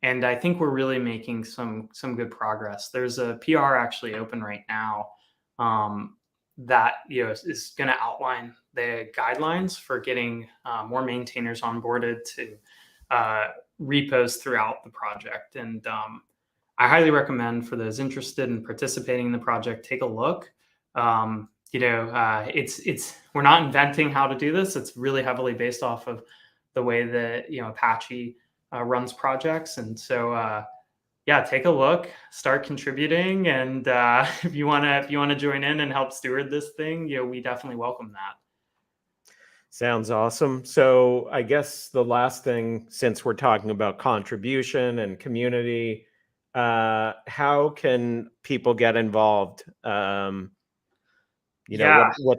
And I think we're really making some good progress. There's a PR actually open right now that is going to outline the guidelines for getting more maintainers onboarded to repos throughout the project. And I highly recommend for those interested in participating in the project, take a look. It's we're not inventing how to do this. It's really heavily based off of the way that Apache runs projects. And so take a look, start contributing, and if you want to join in and help steward this thing, we definitely welcome that. Sounds awesome. So I guess the last thing, since we're talking about contribution and community, how can people get involved? What's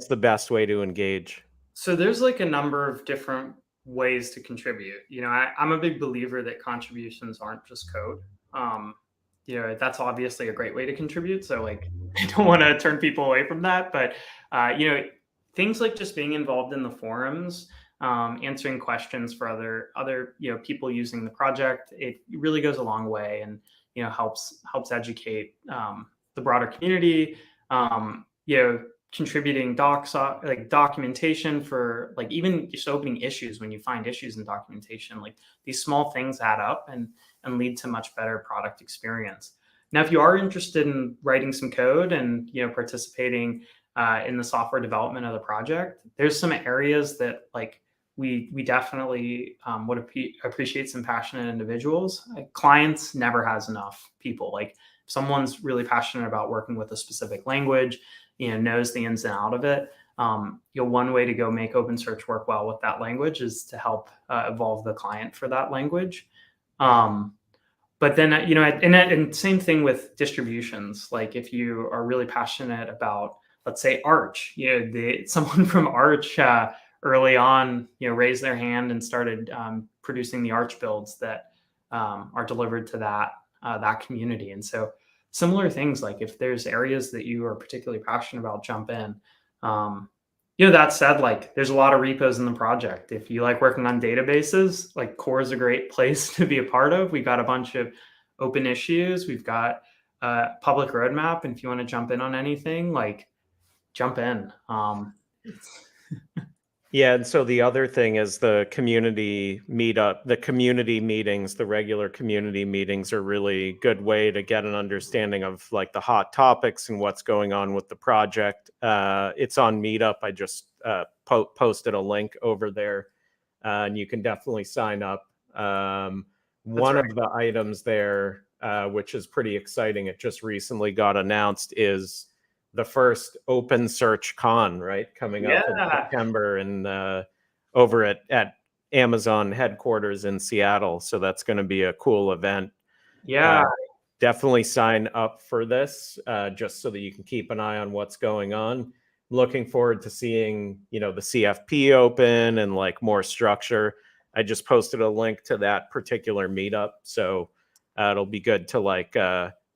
the best way to engage? So there's like a number of different ways to contribute. I'm a big believer that contributions aren't just code. That's obviously a great way to contribute. So like, I don't want to turn people away from that, but things like just being involved in the forums, answering questions for other people using the project, it really goes a long way, and helps educate the broader community. Contributing docs, like documentation for like even just opening issues when you find issues in documentation. Like, these small things add up and lead to much better product experience. Now, if you are interested in writing some code and participating in the software development of the project, there's some areas that like we definitely would appreciate some passionate individuals. Like, clients never has enough people. Like, if someone's really passionate about working with a specific language, knows the ins and out of it. One way to go make OpenSearch work well with that language is to help evolve the client for that language. But then, and same thing with distributions. Like, if you are really passionate about, let's say, Arch, someone from Arch early on, raised their hand and started producing the Arch builds that are delivered to that community. And so similar things, like if there's areas that you are particularly passionate about, jump in. That said, like, there's a lot of repos in the project. If you like working on databases, like, Core is a great place to be a part of. We've got a bunch of open issues. We've got a public roadmap. And if you want to jump in on anything, like, jump in. Yeah, and so the other thing is the community meetup, the community meetings, the regular community meetings are really good way to get an understanding of like the hot topics and what's going on with the project. It's on Meetup. I just posted a link over there, and you can definitely sign up. One of the items there, which is pretty exciting, it just recently got announced, is the first OpenSearch Con, right? Coming up in September and over at Amazon headquarters in Seattle. So that's going to be a cool event. Yeah. Definitely sign up for this just so that you can keep an eye on what's going on. Looking forward to seeing, the CFP open and like more structure. I just posted a link to that particular meetup. So it'll be good to like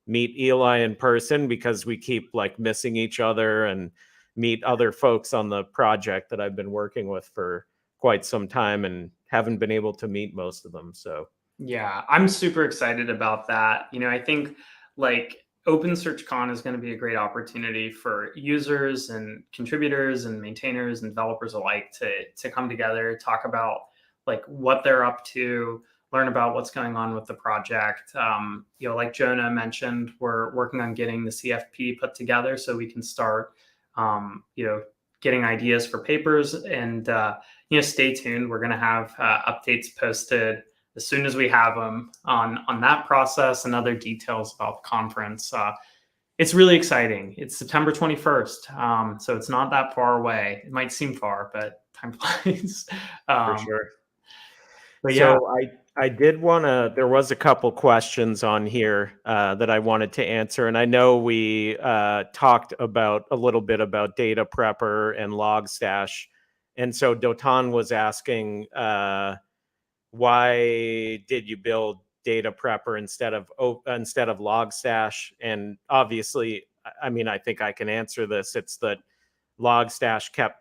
meet Eli in person, because we keep like missing each other, and meet other folks on the project that I've been working with for quite some time and haven't been able to meet most of them. So yeah, I'm super excited about that. I think like OpenSearch Con is going to be a great opportunity for users and contributors and maintainers and developers alike to come together, talk about like what they're up to, learn about what's going on with the project. Like Jonah mentioned, we're working on getting the CFP put together so we can start, getting ideas for papers. And, stay tuned. We're going to have updates posted as soon as we have them on that process and other details about the conference. It's really exciting. It's September 21st. So it's not that far away. It might seem far, but time flies. for sure. But yeah. So I did want to, there was a couple questions on here that I wanted to answer. And I know we talked about a little bit about Data Prepper and Logstash. And so Dotan was asking, why did you build Data Prepper instead of Logstash? And obviously, I mean, I think I can answer this. It's that Logstash kept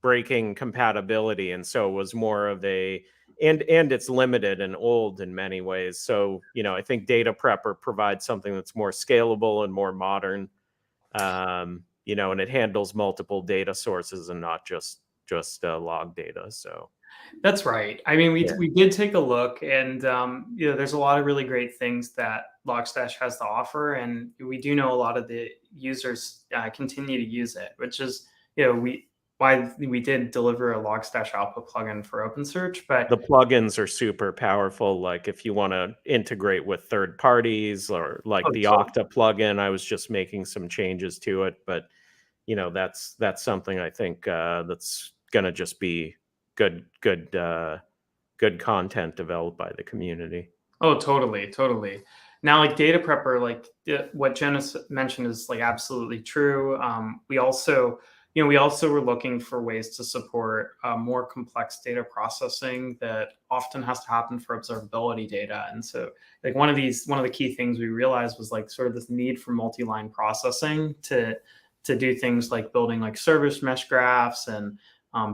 breaking compatibility. And so it was more of a, and it's limited and old in many ways. So, I think Data Prepper provides something that's more scalable and more modern, and it handles multiple data sources and not just log data. So that's right. I mean, we did take a look, and there's a lot of really great things that Logstash has to offer, and we do know a lot of the users continue to use it, which is why we did deliver a Logstash output plugin for OpenSearch. But the plugins are super powerful. Like if you want to integrate with third parties, or like the Okta plugin, I was just making some changes to it, but that's something I think that's going to just be good content developed by the community. Oh, totally. Now, like Data Prepper, like what Jenna mentioned is like absolutely true. We also were looking for ways to support more complex data processing that often has to happen for observability data. And so like one of the key things we realized was like sort of this need for multi-line processing to do things like building like service mesh graphs and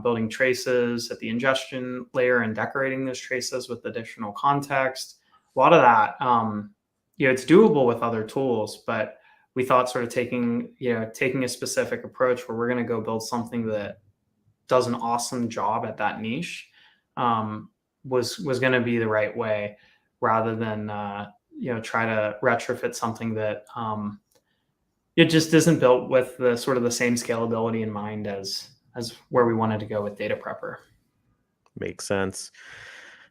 building traces at the ingestion layer and decorating those traces with additional context. A lot of that, it's doable with other tools, but we thought sort of taking a specific approach where we're going to go build something that does an awesome job at that niche was going to be the right way, rather than try to retrofit something that it just isn't built with the sort of the same scalability in mind as where we wanted to go with Data Prepper. Makes sense.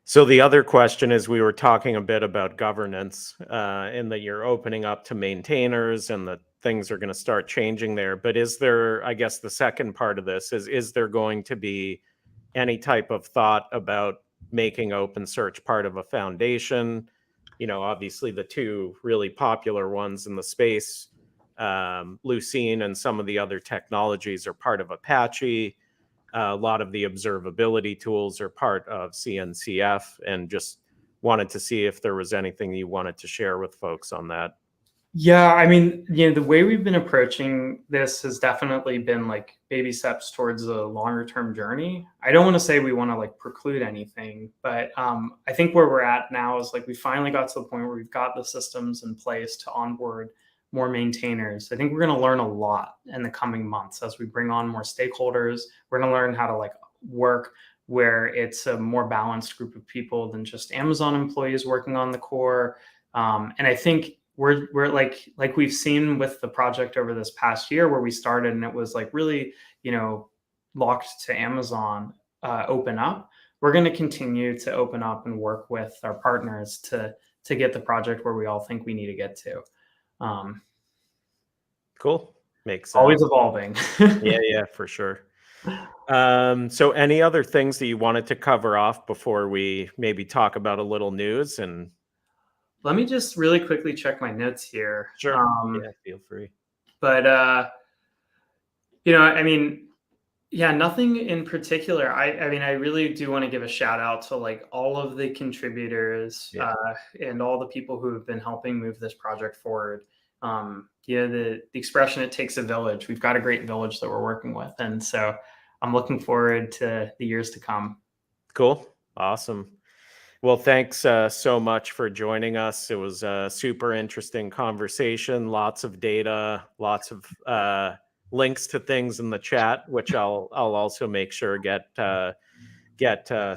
So the other question is, we were talking a bit about governance, in that you're opening up to maintainers and that things are going to start changing there. But is there, I guess the second part of this is there going to be any type of thought about making OpenSearch part of a foundation? Obviously the two really popular ones in the space, Lucene and some of the other technologies, are part of Apache. A lot of the observability tools are part of CNCF, and just wanted to see if there was anything you wanted to share with folks on that. Yeah, I mean, the way we've been approaching this has definitely been like baby steps towards a longer term journey. I don't want to say we want to like preclude anything, but I think where we're at now is like we finally got to the point where we've got the systems in place to onboard more maintainers. I think we're going to learn a lot in the coming months as we bring on more stakeholders. We're going to learn how to like work where it's a more balanced group of people than just Amazon employees working on the core. And I think we're like we've seen with the project over this past year where we started and it was like really, locked to Amazon, open up. We're going to continue to open up and work with our partners to get the project where we all think we need to get to. Cool. Makes sense. Always evolving. Yeah, for sure. So any other things that you wanted to cover off before we maybe talk about a little news? And Let me just really quickly check my notes here. sure. Yeah, feel free. But I mean, yeah, nothing in particular. I mean, I really do want to give a shout out to like all of the contributors, Yeah. and all the people who have been helping move this project forward. The expression "it takes a village." We've got a great village that we're working with, and so I'm looking forward to the years to come. Cool. Awesome. Well, thanks so much for joining us. It was a super interesting conversation. Lots of data, lots of links to things in the chat, which I'll also make sure get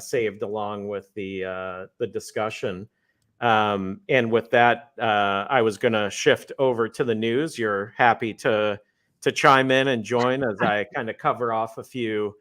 saved along with the discussion. And with that, I was going to shift over to the news. You're happy to chime in and join as I kind of cover off a few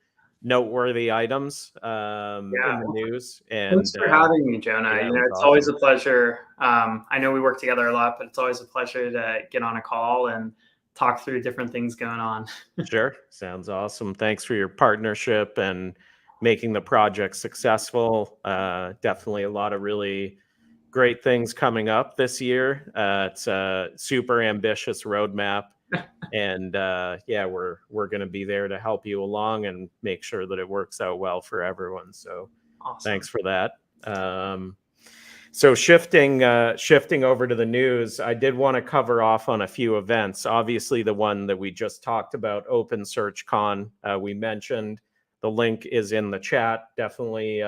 noteworthy items in the news. And thanks for having me, Jonah. yeah, It's awesome. always a pleasure. I know we work together a lot, but it's always a pleasure to get on a call and talk through different things going on. Sure. Sounds awesome. Thanks for your partnership and making the project successful. Definitely a lot of really great things coming up this year. It's a super ambitious roadmap. And yeah, we're going to be there to help you along and make sure that it works out well for everyone. So Awesome. thanks for that. So shifting over to the news, I did want to cover off on a few events. Obviously, the one that we just talked about, OpenSearch Con, we mentioned. The link is in the chat. Definitely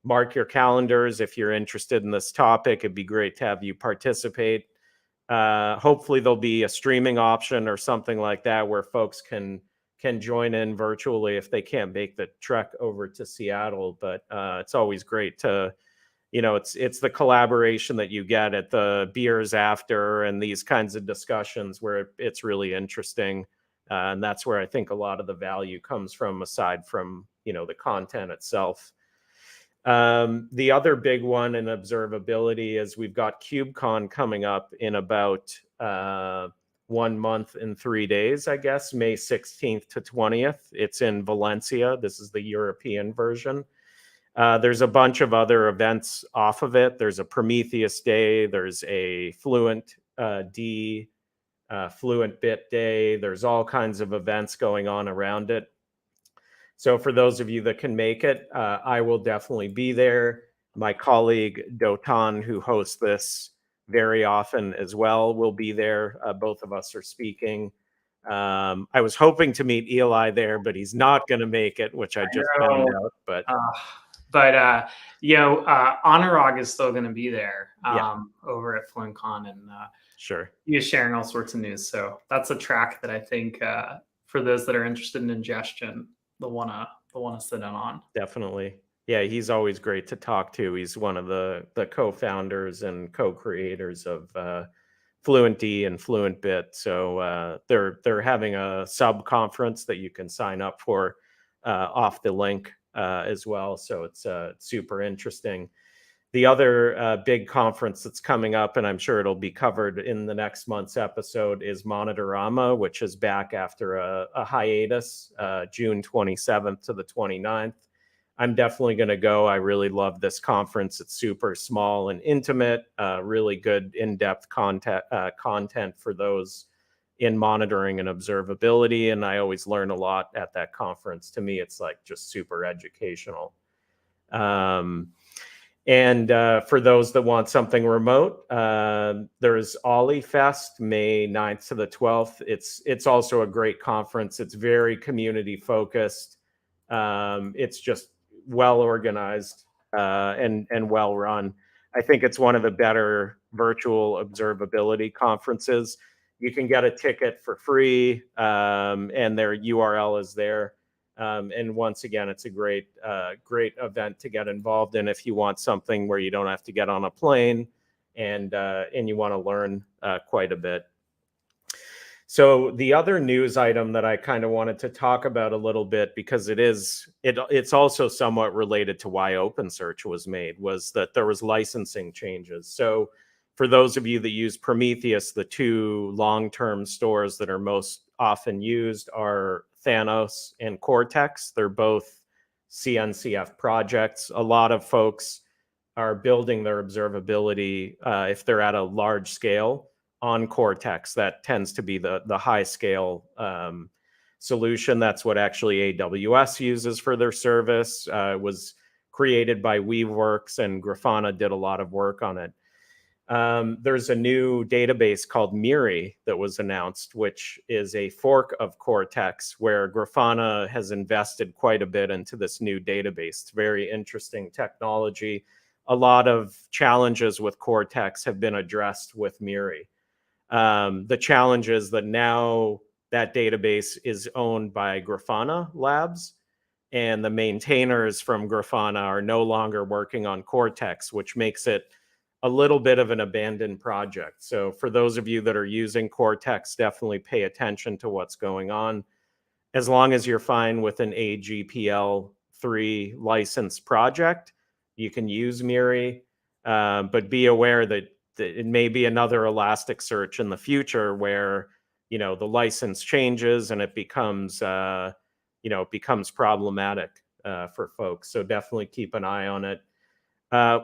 mark your calendars if you're interested in this topic. It'd be great to have you participate. Hopefully there'll be a streaming option or something like that where folks can join in virtually if they can't make the trek over to Seattle. But it's always great to, it's the collaboration that you get at the beers after and these kinds of discussions where it's really interesting. And that's where I think a lot of the value comes from, aside from, the content itself. The other big one in observability is we've got Kubecon coming up in about 1 month and 3 days, I guess, May 16th to 20th. It's in Valencia. This is the European version. There's a bunch of other events off of it. There's a Prometheus Day. There's a Fluent Bit Day. There's all kinds of events going on around it. So for those of you that can make it, I will definitely be there. My colleague Dotan, who hosts this very often as well, will be there. Both of us are speaking. I was hoping to meet Eli there, but he's not going to make it, which I just found out. But Anurag is still going to be there over at FluentCon, and sure, he is sharing all sorts of news. So that's a track that I think for those that are interested in ingestion, they'll wanna sit in on. Definitely. Yeah, he's always great to talk to. He's one of the co-founders and co-creators of FluentD and FluentBit. So they're having a sub conference that you can sign up for off the link as well. So it's super interesting. The other big conference that's coming up, and I'm sure it'll be covered in the next month's episode, is Monitorama, which is back after a hiatus, June 27th to the 29th. I'm definitely going to go. I really love this conference. It's super small and intimate, really good in-depth content for those in monitoring and observability. And I always learn a lot at that conference. To me, it's like just super educational. And for those that want something remote, there's Ollie Fest, May 9th to the 12th. It's also a great conference. It's very community focused. It's just well organized and well run. I think it's one of the better virtual observability conferences. You can get a ticket for free, and their URL is there. And once again, it's a great event to get involved in if you want something where you don't have to get on a plane and you want to learn quite a bit. So the other news item that I kind of wanted to talk about a little bit, because it's also somewhat related to why OpenSearch was made, was that there was licensing changes. So for those of you that use Prometheus, the two long-term stores that are most often used are Thanos and Cortex. They're both CNCF projects. A lot of folks are building their observability if they're at a large scale on Cortex. That tends to be the high scale solution. That's what actually AWS uses for their service. It was created by Weaveworks, and Grafana did a lot of work on it. There's a new database called Miri that was announced, which is a fork of Cortex, where Grafana has invested quite a bit into this new database. It's very interesting technology. A lot of challenges with Cortex have been addressed with Miri. The challenge is that now that database is owned by Grafana Labs, and the maintainers from Grafana are no longer working on Cortex, which makes it a little bit of an abandoned project. So for those of you that are using Cortex, definitely pay attention to what's going on. As long as you're fine with an AGPL3 licensed project, you can use Miri, but be aware that it may be another Elasticsearch in the future where, the license changes and it becomes, problematic for folks. So definitely keep an eye on it.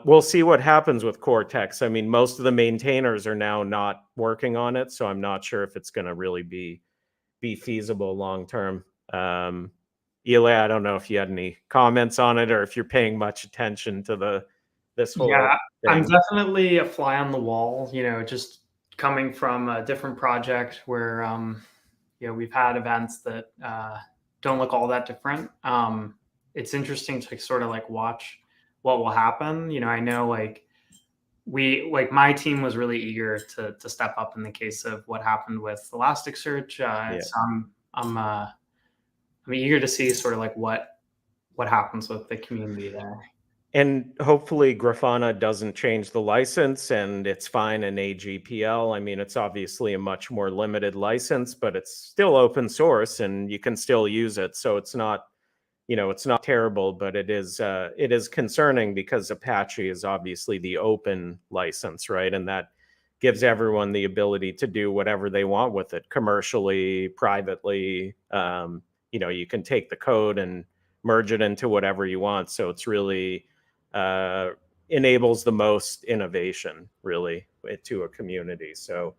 We'll see what happens with Cortex. I mean, most of the maintainers are now not working on it, so I'm not sure if it's going to really be feasible long term. Eli, I don't know if you had any comments on it or if you're paying much attention to this whole thing. I'm definitely a fly on the wall, just coming from a different project where we've had events that don't look all that different. It's interesting to sort of watch what will happen. I know my team was really eager to step up in the case of what happened with Elasticsearch. So I'm eager to see sort of what happens with the community there. And hopefully Grafana doesn't change the license and it's fine in AGPL. I mean, it's obviously a much more limited license, but it's still open source and you can still use it. So it's not, it's not terrible, but it is concerning because Apache is obviously the open license, right? And that gives everyone the ability to do whatever they want with it, commercially, privately. You can take the code and merge it into whatever you want. So it's really enables the most innovation, really, to a community. So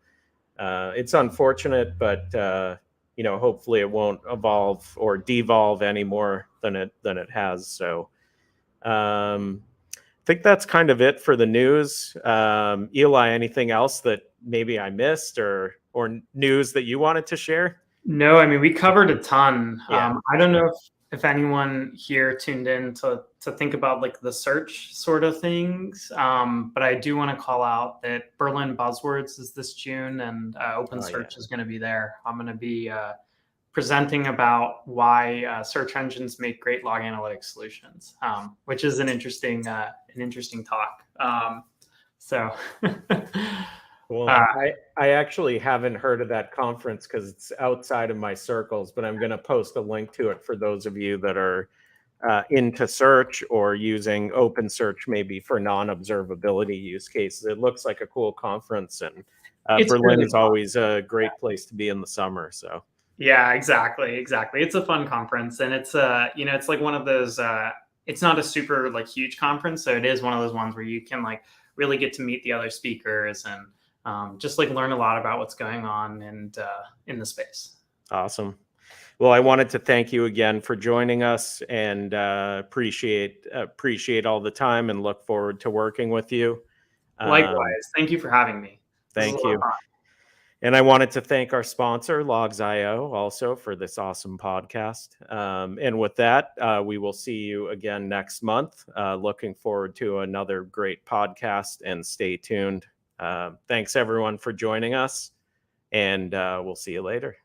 it's unfortunate, but hopefully it won't evolve or devolve any more than it has. So I think that's kind of it for the news. Eli, anything else that maybe I missed or news that you wanted to share? No, I mean, we covered a ton. Yeah. I don't know if anyone here tuned in to think about the search sort of things. But I do want to call out that Berlin Buzzwords is this June, and OpenSearch is going to be there. I'm going to be presenting about why search engines make great log analytics solutions, which is an interesting talk. So Well, I actually haven't heard of that conference because it's outside of my circles, but I'm going to post a link to it for those of you that are into search or using OpenSearch maybe for non-observability use cases. It looks like a cool conference, and Berlin is always a great place to be in the summer. So yeah, exactly. It's a fun conference, and it's it's like one of those. It's not a super like huge conference, so it is one of those ones where you can like really get to meet the other speakers and just like learn a lot about what's going on and in the space. Awesome. Well, I wanted to thank you again for joining us, and appreciate all the time, and look forward to working with you. Likewise, thank you for having me. Thank you. And I wanted to thank our sponsor, Logs.io, also for this awesome podcast. And with that, we will see you again next month. Looking forward to another great podcast, and stay tuned. Thanks, everyone, for joining us, and we'll see you later.